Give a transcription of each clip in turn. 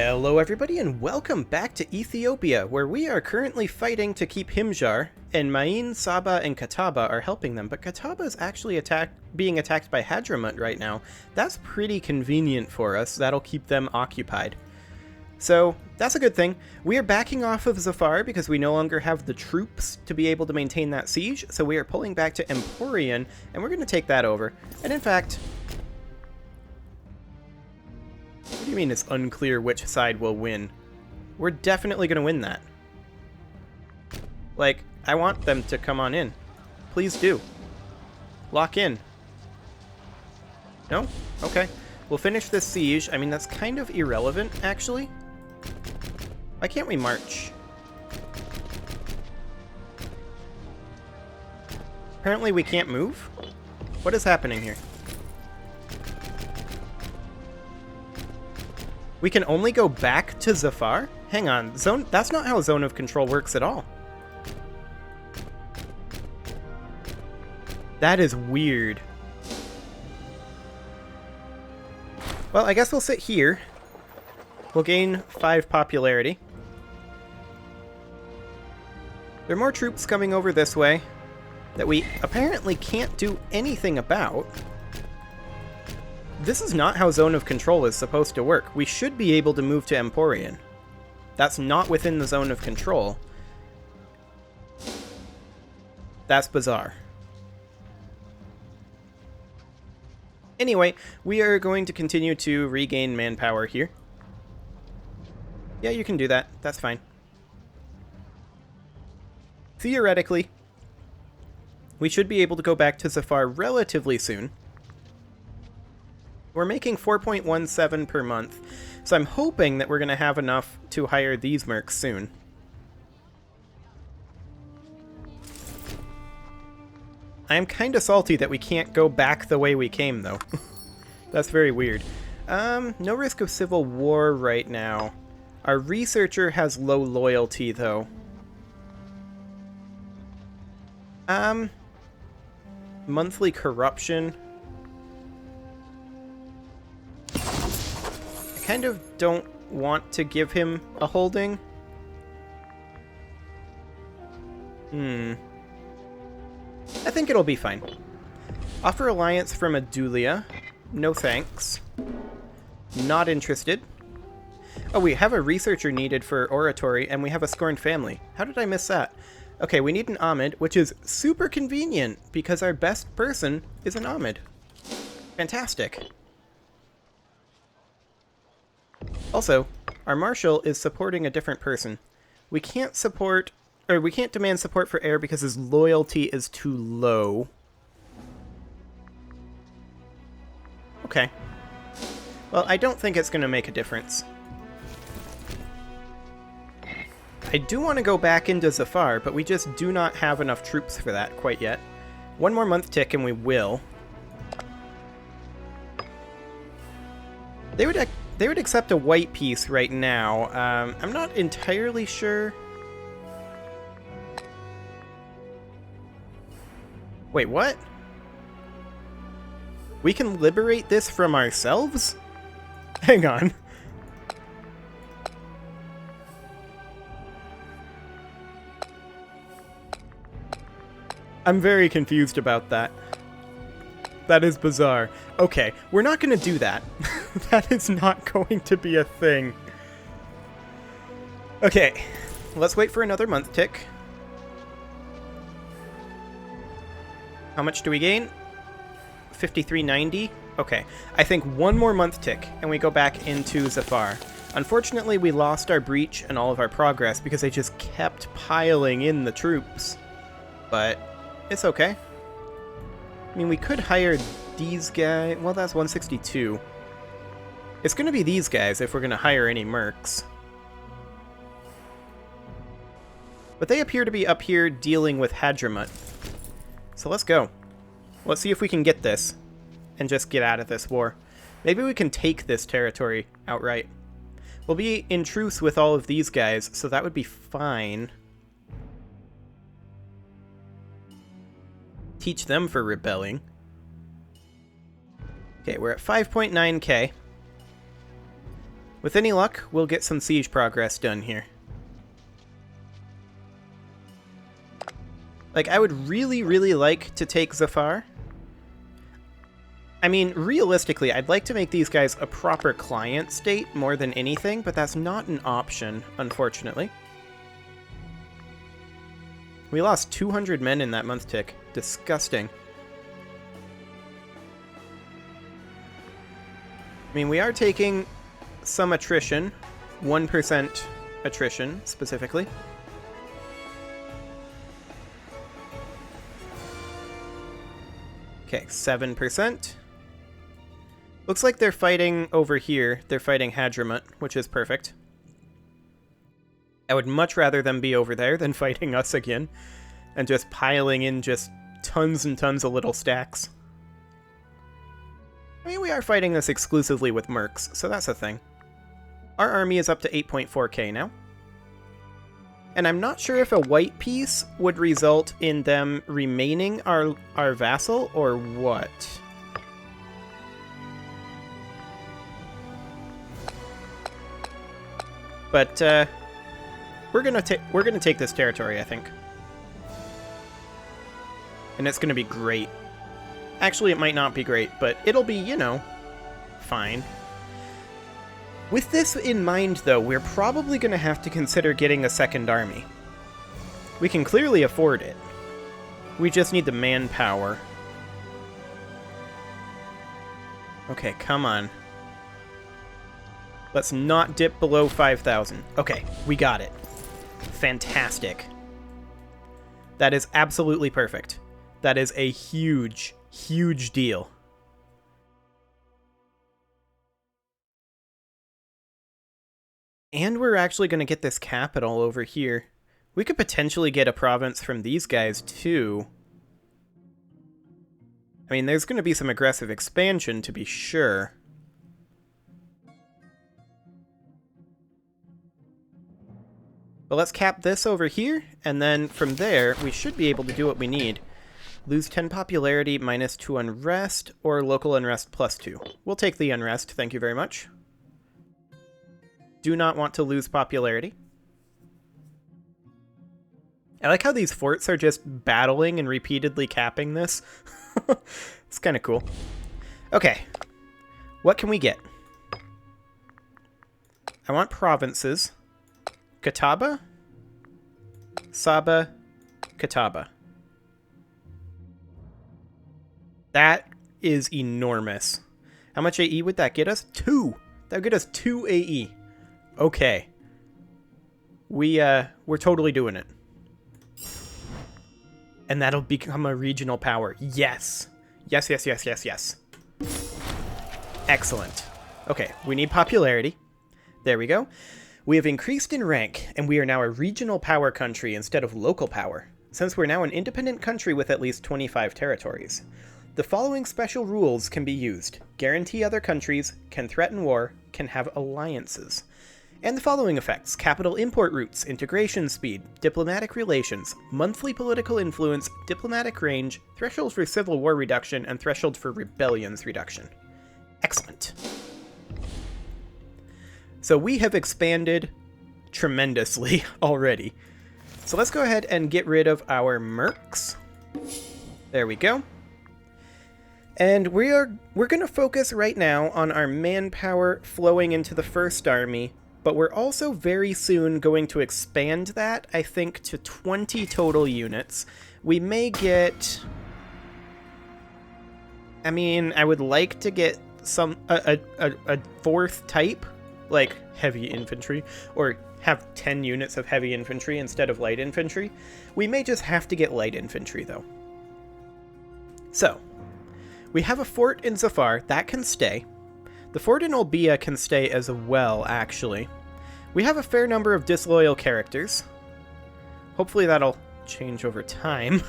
Hello everybody and welcome back to Ethiopia, where we are currently fighting to keep Himjar, and Main, Saba, and Kataba are helping them, but Kataba is actually being attacked by Hadramut right now. That's pretty convenient for us, that'll keep them occupied. So, that's a good thing. We are backing off of Zafar because we no longer have the troops to be able to maintain that siege, so we are pulling back to Emporion, and we're going to take that over. And in fact... What do you mean it's unclear which side will win? We're definitely going to win that. Like, I want them to come on in. Please do. Lock in. No? Okay. We'll finish this siege. I mean, that's kind of irrelevant, actually. Why can't we march? Apparently we can't move? What is happening here? We can only go back to Zafar? Hang on, that's not how Zone of Control works at all. That is weird. Well, I guess we'll sit here. We'll gain 5 popularity. There are more troops coming over this way that we apparently can't do anything about. This is not how Zone of Control is supposed to work. We should be able to move to Emporion. That's not within the Zone of Control. That's bizarre. Anyway, we are going to continue to regain manpower here. Yeah, you can do that. That's fine. Theoretically, we should be able to go back to Zafar relatively soon. We're making 4.17 per month, so I'm hoping that we're going to have enough to hire these mercs soon. I am kind of salty that we can't go back the way we came, though. That's very weird. No risk of civil war right now. Our researcher has low loyalty, though. Monthly corruption. I kind of don't want to give him a holding. I think it'll be fine. Offer alliance from Adulia. No thanks. Not interested. Oh, we have a researcher needed for oratory, and we have a scorned family. How did I miss that? Okay, we need an Ahmed, which is super convenient, because our best person is an Ahmed. Fantastic. Also, our marshal is supporting a different person. We can't support, or we can't demand support for heir because his loyalty is too low. Okay. Well, I don't think it's going to make a difference. I do want to go back into Zafar, but we just do not have enough troops for that quite yet. One more month tick and we will. They would accept a white piece right now. I'm not entirely sure. Wait, what? We can liberate this from ourselves? Hang on. I'm very confused about that. That is bizarre. Okay, we're not going to do that. That is not going to be a thing. Okay, let's wait for another month tick. How much do we gain? 5390? Okay, I think one more month tick and we go back into Zafar. Unfortunately, we lost our breach and all of our progress because they just kept piling in the troops. But it's okay. I mean, we could hire these guys. Well, that's 162. It's going to be these guys if we're going to hire any mercs. But they appear to be up here dealing with Hadramut. So let's go. Let's see if we can get this and just get out of this war. Maybe we can take this territory outright. We'll be in truce with all of these guys, so that would be fine. Teach them for rebelling. Okay, we're at 5.9k. With any luck, we'll get some siege progress done here. Like, I would really, really like to take Zafar. I mean, realistically, I'd like to make these guys a proper client state more than anything, but that's not an option, unfortunately. We lost 200 men in that month tick. Disgusting. I mean, we are taking some attrition. 1% attrition, specifically. Okay, 7%. Looks like they're fighting over here. They're fighting Hadramut, which is perfect. I would much rather them be over there than fighting us again. And just piling in just tons and tons of little stacks. I mean, we are fighting this exclusively with mercs, so that's a thing. Our army is up to 8.4k now. And I'm not sure if a white peace would result in them remaining our vassal or what. But we're gonna take this territory, I think. And it's gonna be great. Actually, it might not be great, but it'll be, you know, fine. With this in mind, though, we're probably going to have to consider getting a second army. We can clearly afford it. We just need the manpower. Okay, come on. Let's not dip below 5,000. Okay, we got it. Fantastic. That is absolutely perfect. That is a huge, huge deal. And we're actually going to get this capital over here. We could potentially get a province from these guys, too. I mean, there's going to be some aggressive expansion, to be sure. But let's cap this over here, and then from there, we should be able to do what we need. Lose 10 popularity, -2 unrest, or local unrest +2. We'll take the unrest, thank you very much. Do not want to lose popularity. I like how these forts are just battling and repeatedly capping this. It's kind of cool. Okay. What can we get? I want provinces. Catawba? Saba? Catawba. That is enormous. How much AE would that get us? 2! That would get us 2 AE. Okay. We're totally doing it. And that'll become a regional power. Yes. Yes, yes, yes, yes, yes. Excellent. Okay, we need popularity. There we go. We have increased in rank, and we are now a regional power country instead of local power, since we're now an independent country with at least 25 territories. The following special rules can be used. Guarantee other countries, can threaten war, can have alliances. And the following effects: capital import routes, integration speed, diplomatic relations, monthly political influence, diplomatic range, threshold for civil war reduction, and threshold for rebellions reduction. Excellent. So we have expanded tremendously already. So let's go ahead and get rid of our mercs. There we go. And we're going to focus right now on our manpower flowing into the first army. But we're also very soon going to expand that, I think, to 20 total units. We may get... I mean, I would like to get a fourth type, like heavy infantry, or have 10 units of heavy infantry instead of light infantry. We may just have to get light infantry, though. So, we have a fort in Zafar. That can stay. The fort in Olbia can stay as well, actually. We have a fair number of disloyal characters. Hopefully that'll change over time.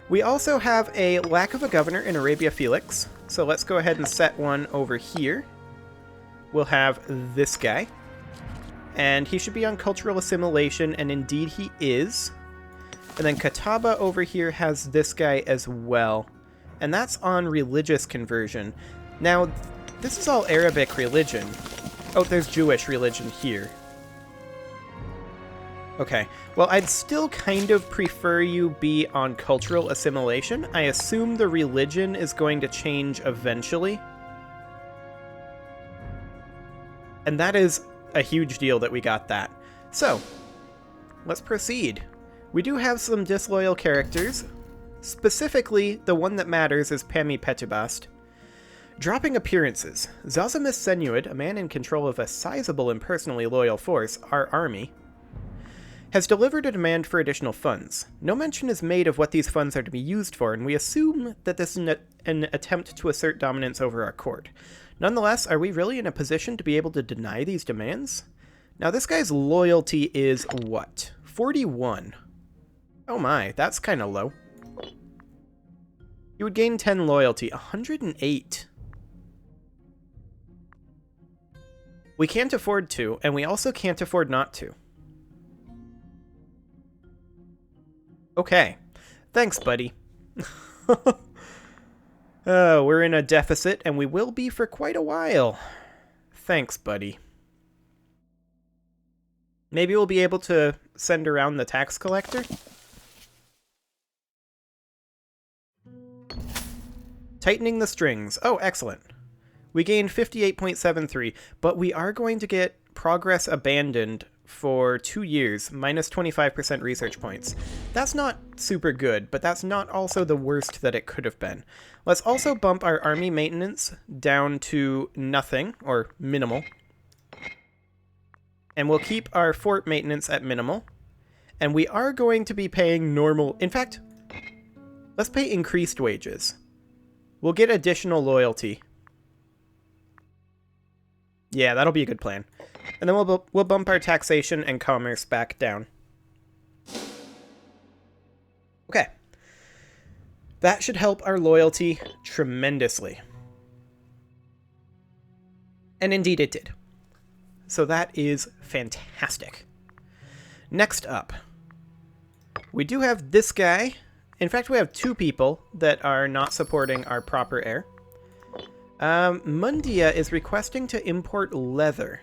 We also have a lack of a governor in Arabia Felix, so let's go ahead and set one over here. We'll have this guy. And he should be on cultural assimilation, and indeed he is. And then Catawba over here has this guy as well. And that's on religious conversion. Now, this is all Arabic religion, Oh, there's Jewish religion here. Okay, well, I'd still kind of prefer you be on cultural assimilation. I assume the religion is going to change eventually. And that is a huge deal that we got that. So, let's proceed. We do have some disloyal characters. Specifically, the one that matters is Pemi Petubast. Dropping appearances. Zosimus Senuid, a man in control of a sizable and personally loyal force, our army, has delivered a demand for additional funds. No mention is made of what these funds are to be used for, and we assume that this is an attempt to assert dominance over our court. Nonetheless, are we really in a position to be able to deny these demands? Now, this guy's loyalty is what? 41. Oh my, that's kind of low. You would gain 10 loyalty. 108. We can't afford to, and we also can't afford not to. Okay. Thanks, buddy. We're in a deficit, and we will be for quite a while. Thanks, buddy. Maybe we'll be able to send around the tax collector? Tightening the strings. Oh, excellent. We gained 58.73, but we are going to get progress abandoned for 2 years, minus 25% research points. That's not super good, but that's not also the worst that it could have been. Let's also bump our army maintenance down to nothing, or minimal. And we'll keep our fort maintenance at minimal. And we are going to be paying normal... In fact, let's pay increased wages. We'll get additional loyalty. Yeah, that'll be a good plan. And then we'll bump our taxation and commerce back down. Okay. That should help our loyalty tremendously. And indeed it did. So that is fantastic. Next up, we do have this guy. In fact, we have 2 people that are not supporting our proper heir. Mundia is requesting to import leather.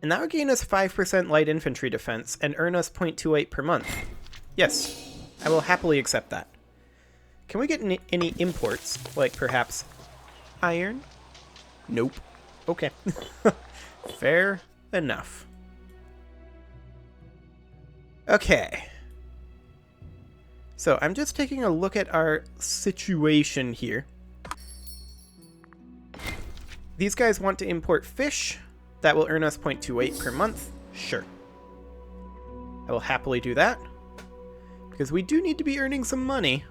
And that would gain us 5% light infantry defense and earn us 0.28 per month. Yes, I will happily accept that. Can we get any imports, like perhaps iron? Nope. Okay. Fair enough. Okay. So I'm just taking a look at our situation here. These guys want to import fish. That will earn us 0.28 per month. Sure. I will happily do that. Because we do need to be earning some money,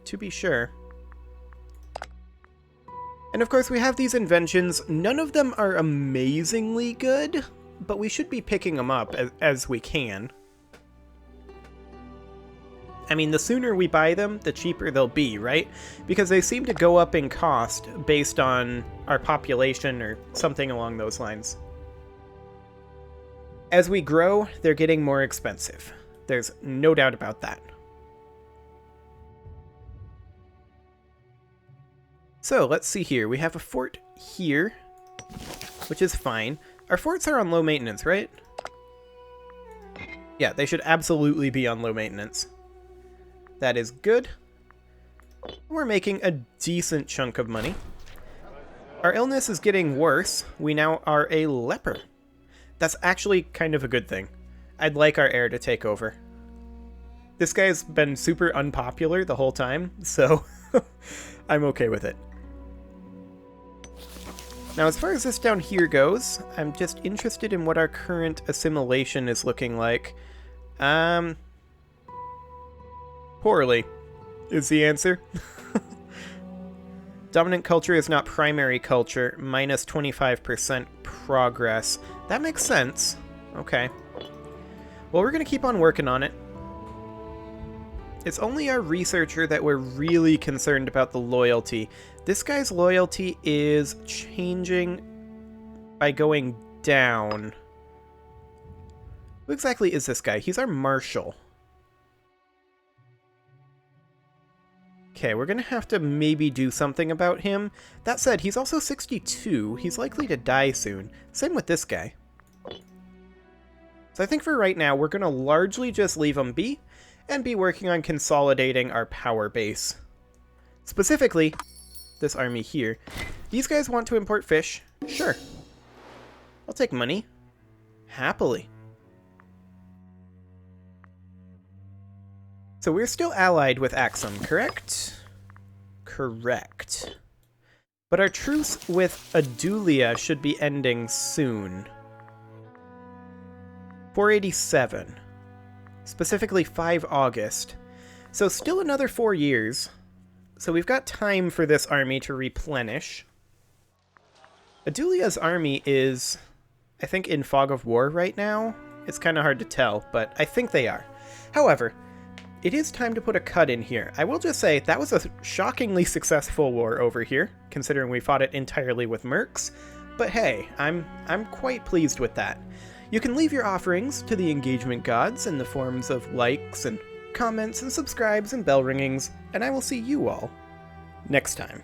to be sure. And of course we have these inventions. None of them are amazingly good, but we should be picking them up as we can. I mean, the sooner we buy them, the cheaper they'll be, right? Because they seem to go up in cost based on our population or something along those lines. As we grow, they're getting more expensive. There's no doubt about that. So, let's see here. We have a fort here, which is fine. Our forts are on low maintenance, right? Yeah, they should absolutely be on low maintenance. That is good. We're making a decent chunk of money. Our illness is getting worse. We now are a leper. That's actually kind of a good thing. I'd like our heir to take over. This guy's been super unpopular the whole time, so I'm okay with it. Now, as far as this down here goes, I'm just interested in what our current assimilation is looking like. Poorly is the answer. Dominant culture is not primary culture, minus 25% progress. That makes sense. Okay. Well, we're going to keep on working on it. It's only our researcher that we're really concerned about the loyalty. This guy's loyalty is changing by going down. Who exactly is this guy? He's our marshal. Okay, we're gonna have to maybe do something about him. That said, he's also 62. He's likely to die soon. Same with this guy. So I think for right now, we're gonna largely just leave him be, and be working on consolidating our power base. Specifically, this army here. These guys want to import fish. Sure. I'll take money. Happily. So we're still allied with Axum, correct? Correct. But our truce with Adulia should be ending soon. 487. Specifically 5 August. So still another 4 years. So we've got time for this army to replenish. Adulia's army is, I think, in fog of war right now. It's kind of hard to tell, but I think they are. However, it is time to put a cut in here. I will just say, that was a shockingly successful war over here, considering we fought it entirely with mercs. But hey, I'm quite pleased with that. You can leave your offerings to the engagement gods in the forms of likes and comments and subscribes and bell ringings, and I will see you all next time.